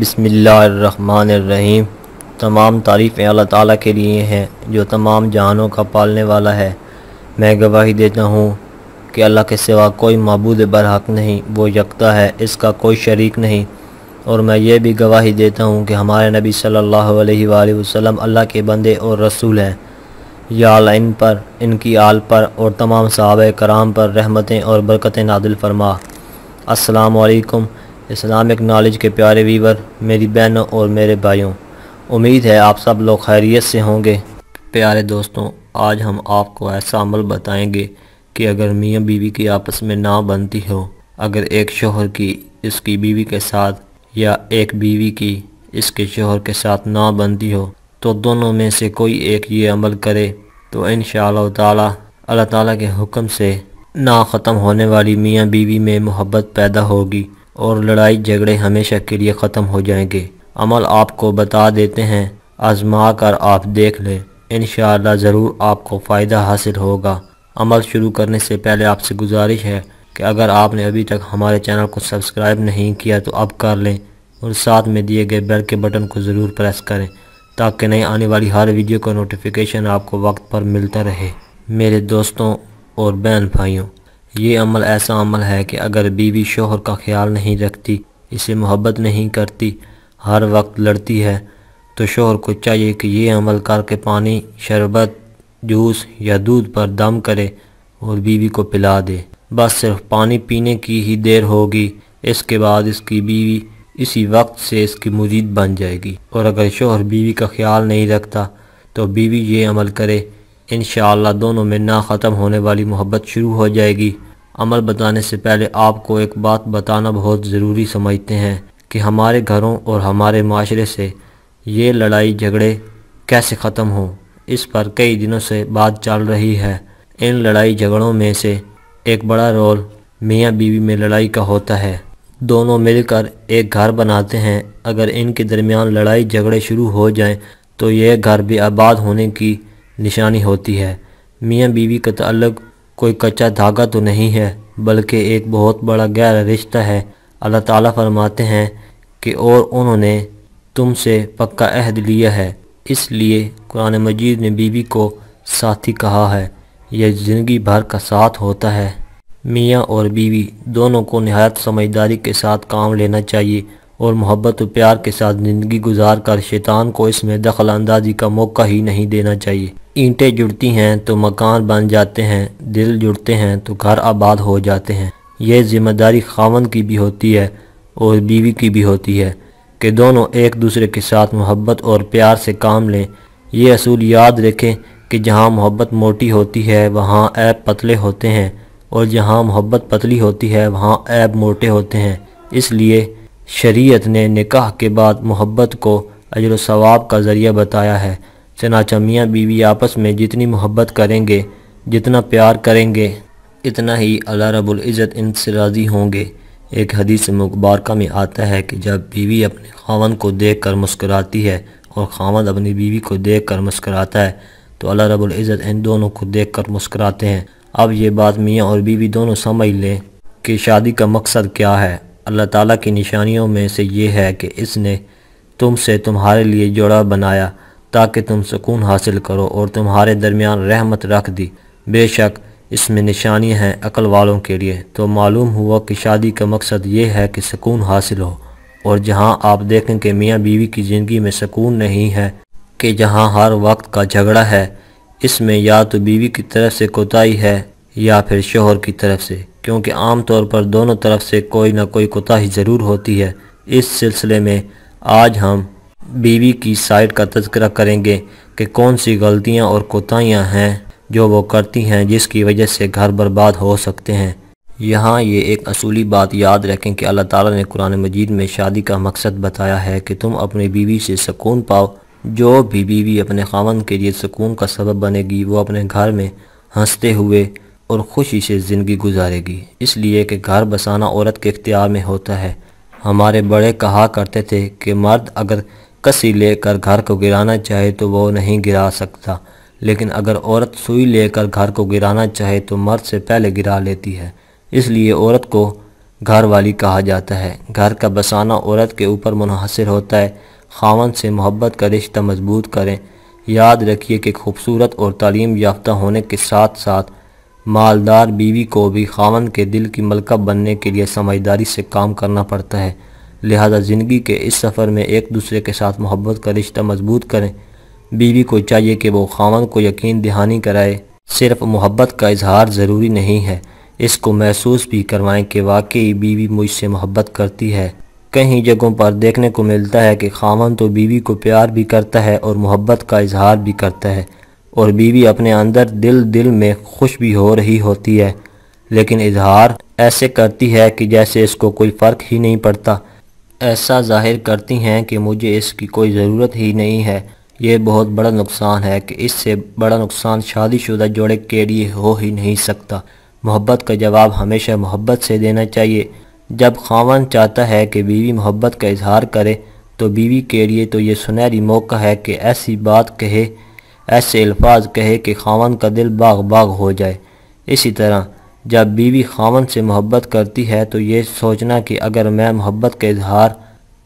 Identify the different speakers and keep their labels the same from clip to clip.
Speaker 1: بسم اللہ الرحمن الرحیم۔ تمام تعریفیں اللہ تعالیٰ کے لیے ہیں جو تمام جہانوں کا پالنے والا ہے۔ میں گواہی دیتا ہوں کہ اللہ کے سوا کوئی معبود برحق نہیں، وہ یکتا ہے، اس کا کوئی شریک نہیں۔ اور میں یہ بھی گواہی دیتا ہوں کہ ہمارے نبی صلی اللہ علیہ وآلہ وسلم اللہ کے بندے اور رسول ہیں۔ یا اللہ ان پر، ان کی آل پر اور تمام صحابہ کرام پر رحمتیں اور برکتیں نازل فرما۔ السلام علیکم اسلامک نالج کے پیارے ویور، میری بہنوں اور میرے بھائیوں، امید ہے آپ سب لوگ خیریت سے ہوں گے۔ پیارے دوستوں، آج ہم آپ کو ایسا عمل بتائیں گے کہ اگر میاں بیوی کی آپس میں نہ بنتی ہو، اگر ایک شوہر کی اس کی بیوی کے ساتھ یا ایک بیوی کی اس کے شوہر کے ساتھ نہ بنتی ہو، تو دونوں میں سے کوئی ایک یہ عمل کرے تو انشاءاللہ تعالی اللہ تعالیٰ کے حکم سے نہ ختم ہونے والی میاں بیوی میں محبت پیدا ہوگی اور لڑائی جھگڑے ہمیشہ کے لیے ختم ہو جائیں گے۔ عمل آپ کو بتا دیتے ہیں، آزما کر آپ دیکھ لیں، انشاءاللہ ضرور آپ کو فائدہ حاصل ہوگا۔ عمل شروع کرنے سے پہلے آپ سے گزارش ہے کہ اگر آپ نے ابھی تک ہمارے چینل کو سبسکرائب نہیں کیا تو اب کر لیں اور ساتھ میں دیے گئے بیل کے بٹن کو ضرور پریس کریں تاکہ نئی آنے والی ہر ویڈیو کا نوٹیفیکیشن آپ کو وقت پر ملتا رہے۔ میرے دوستوں اور بہن بھائیوں، یہ عمل ایسا عمل ہے کہ اگر بیوی شوہر کا خیال نہیں رکھتی، اسے محبت نہیں کرتی، ہر وقت لڑتی ہے، تو شوہر کو چاہیے کہ یہ عمل کر کے پانی، شربت، جوس یا دودھ پر دم کرے اور بیوی کو پلا دے۔ بس صرف پانی پینے کی ہی دیر ہوگی، اس کے بعد اس کی بیوی اسی وقت سے اس کی مرید بن جائے گی۔ اور اگر شوہر بیوی کا خیال نہیں رکھتا تو بیوی یہ عمل کرے، انشاءاللہ دونوں میں نہ ختم ہونے والی محبت شروع ہو جائے گی۔ عمل بتانے سے پہلے آپ کو ایک بات بتانا بہت ضروری سمجھتے ہیں کہ ہمارے گھروں اور ہمارے معاشرے سے یہ لڑائی جھگڑے کیسے ختم ہوں۔ اس پر کئی دنوں سے بات چل رہی ہے۔ ان لڑائی جھگڑوں میں سے ایک بڑا رول میاں بیوی میں لڑائی کا ہوتا ہے۔ دونوں مل کر ایک گھر بناتے ہیں، اگر ان کے درمیان لڑائی جھگڑے شروع ہو جائیں تو یہ گھر بے آباد ہونے کی نشانی ہوتی ہے۔ میاں بیوی کا تعلق کوئی کچا دھاگا تو نہیں ہے بلکہ ایک بہت بڑا گہرا رشتہ ہے۔ اللہ تعالیٰ فرماتے ہیں کہ اور انہوں نے تم سے پکا عہد لیا ہے، اس لیے قرآن مجید نے بیوی کو ساتھی کہا ہے، یہ زندگی بھر کا ساتھ ہوتا ہے۔ میاں اور بیوی دونوں کو نہایت سمجھداری کے ساتھ کام لینا چاہیے اور محبت و پیار کے ساتھ زندگی گزار کر شیطان کو اس میں دخل اندازی کا موقع ہی نہیں دینا چاہیے۔ اینٹیں جڑتی ہیں تو مکان بن جاتے ہیں، دل جڑتے ہیں تو گھر آباد ہو جاتے ہیں۔ یہ ذمہ داری خاوند کی بھی ہوتی ہے اور بیوی کی بھی ہوتی ہے کہ دونوں ایک دوسرے کے ساتھ محبت اور پیار سے کام لیں۔ یہ اصول یاد رکھیں کہ جہاں محبت موٹی ہوتی ہے وہاں عیب پتلے ہوتے ہیں اور جہاں محبت پتلی ہوتی ہے وہاں عیب موٹے ہوتے ہیں۔ اس لیے شریعت نے نکاح کے بعد محبت کو اجر و ثواب کا ذریعہ بتایا ہے۔ چنانچہ میاں بیوی آپس میں جتنی محبت کریں گے، جتنا پیار کریں گے، اتنا ہی اللہ رب العزت ان سے راضی ہوں گے۔ ایک حدیث مبارکہ میں آتا ہے کہ جب بیوی اپنے خاوند کو دیکھ کر مسکراتی ہے اور خاوند اپنی بیوی کو دیکھ کر مسکراتا ہے تو اللہ رب العزت ان دونوں کو دیکھ کر مسکراتے ہیں۔ اب یہ بات میاں اور بیوی دونوں سمجھ لیں کہ شادی کا مقصد کیا ہے۔ اللہ تعالیٰ کی نشانیوں میں سے یہ ہے کہ اس نے تم سے تمہارے لیے جوڑا بنایا تاکہ تم سکون حاصل کرو اور تمہارے درمیان رحمت رکھ دی۔ بے شک اس میں نشانیاں ہیں عقل والوں کے لیے۔ تو معلوم ہوا کہ شادی کا مقصد یہ ہے کہ سکون حاصل ہو، اور جہاں آپ دیکھیں کہ میاں بیوی کی زندگی میں سکون نہیں ہے، کہ جہاں ہر وقت کا جھگڑا ہے، اس میں یا تو بیوی کی طرف سے کوتاہی ہے یا پھر شوہر کی طرف سے، کیونکہ عام طور پر دونوں طرف سے کوئی نہ کوئی کوتاہی ضرور ہوتی ہے۔ اس سلسلے میں آج ہم بیوی کی سائیڈ کا تذکرہ کریں گے کہ کون سی غلطیاں اور کوتاہیاں ہیں جو وہ کرتی ہیں جس کی وجہ سے گھر برباد ہو سکتے ہیں۔ یہاں یہ ایک اصولی بات یاد رکھیں کہ اللہ تعالیٰ نے قرآن مجید میں شادی کا مقصد بتایا ہے کہ تم اپنی بیوی سے سکون پاؤ۔ جو بھی بیوی اپنے خاوند کے لیے سکون کا سبب بنے گی وہ اپنے گھر میں ہنستے ہوئے اور خوشی سے زندگی گزارے گی، اس لیے کہ گھر بسانا عورت کے اختیار میں ہوتا ہے۔ ہمارے بڑے کہا کرتے تھے کہ مرد اگر کسی لے کر گھر کو گرانا چاہے تو وہ نہیں گرا سکتا، لیکن اگر عورت سوئی لے کر گھر کو گرانا چاہے تو مرد سے پہلے گرا لیتی ہے۔ اس لیے عورت کو گھر والی کہا جاتا ہے۔ گھر کا بسانا عورت کے اوپر منحصر ہوتا ہے۔ خاوند سے محبت کا رشتہ مضبوط کریں۔ یاد رکھیے کہ خوبصورت اور تعلیم یافتہ ہونے کے ساتھ ساتھ مالدار بیوی کو بھی خاوند کے دل کی ملکہ بننے کے لیے سمجھداری سے کام کرنا پڑتا ہے۔ لہذا زندگی کے اس سفر میں ایک دوسرے کے ساتھ محبت کا رشتہ مضبوط کریں۔ بیوی کو چاہیے کہ وہ خاوند کو یقین دہانی کرائے۔ صرف محبت کا اظہار ضروری نہیں ہے، اس کو محسوس بھی کروائیں کہ واقعی بیوی مجھ سے محبت کرتی ہے۔ کئی جگہوں پر دیکھنے کو ملتا ہے کہ خاوند تو بیوی کو پیار بھی کرتا ہے اور محبت کا اظہار بھی کرتا ہے، اور بیوی اپنے اندر دل میں خوش بھی ہو رہی ہوتی ہے، لیکن اظہار ایسے کرتی ہے کہ جیسے اس کو کوئی فرق ہی نہیں پڑتا۔ ایسا ظاہر کرتی ہیں کہ مجھے اس کی کوئی ضرورت ہی نہیں ہے۔ یہ بہت بڑا نقصان ہے کہ اس سے بڑا نقصان شادی شدہ جوڑے کے لیے ہو ہی نہیں سکتا۔ محبت کا جواب ہمیشہ محبت سے دینا چاہیے۔ جب خاوند چاہتا ہے کہ بیوی محبت کا اظہار کرے تو بیوی کے لیے تو یہ سنہری موقع ہے کہ ایسی بات کہے، ایسے الفاظ کہے کہ خاوند کا دل باغ باغ ہو جائے۔ اسی طرح جب بیوی خاوند سے محبت کرتی ہے تو یہ سوچنا کہ اگر میں محبت کا اظہار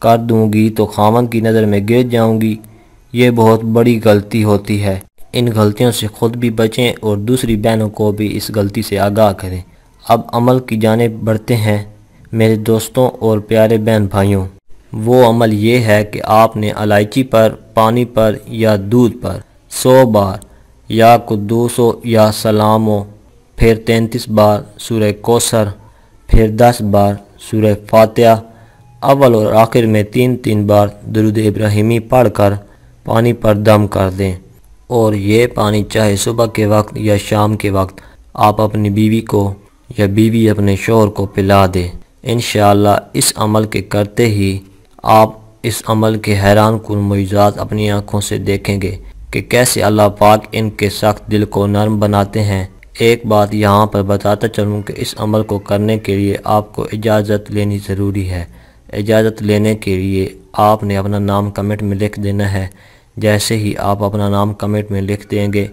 Speaker 1: کر دوں گی تو خاوند کی نظر میں گر جاؤں گی، یہ بہت بڑی غلطی ہوتی ہے۔ ان غلطیوں سے خود بھی بچیں اور دوسری بہنوں کو بھی اس غلطی سے آگاہ کریں۔ اب عمل کی جانب بڑھتے ہیں میرے دوستوں اور پیارے بہن بھائیوں۔ وہ عمل یہ ہے کہ آپ نے الائچی پر، پانی پر یا دودھ پر 100 بار یا قدوسو یا سلامو، پھر 33 بار سورہ کوثر، پھر 10 بار سورہ فاتحہ، اول اور آخر میں 3 بار درود ابراہیمی پڑھ کر پانی پر دم کر دیں، اور یہ پانی چاہے صبح کے وقت یا شام کے وقت آپ اپنی بیوی کو یا بیوی اپنے شوہر کو پلا دیں۔ انشاءاللہ اس عمل کے کرتے ہی آپ اس عمل کے حیران کن معجزات اپنی آنکھوں سے دیکھیں گے کہ کیسے اللہ پاک ان کے سخت دل کو نرم بناتے ہیں۔ ایک بات یہاں پر بتاتا چلوں کہ اس عمل کو کرنے کے لیے آپ کو اجازت لینی ضروری ہے۔ اجازت لینے کے لیے آپ نے اپنا نام کمنٹ میں لکھ دینا ہے۔ جیسے ہی آپ اپنا نام کمنٹ میں لکھ دیں گے،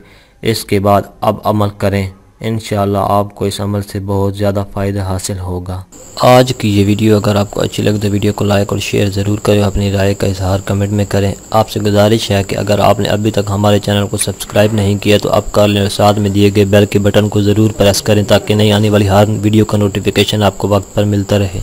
Speaker 1: اس کے بعد اب عمل کریں، انشاءاللہ آپ کو اس عمل سے بہت زیادہ فائدہ حاصل ہوگا۔ آج کی یہ ویڈیو اگر آپ کو اچھی لگے تو ویڈیو کو لائک اور شیئر ضرور کریں، اپنی رائے کا اظہار کمنٹ میں کریں۔ آپ سے گزارش ہے کہ اگر آپ نے ابھی تک ہمارے چینل کو سبسکرائب نہیں کیا تو اب کر لیں اور ساتھ میں دیے گئے بیل کے بٹن کو ضرور پریس کریں تاکہ نئی آنے والی ہر ویڈیو کا نوٹیفیکیشن آپ کو وقت پر ملتا رہے۔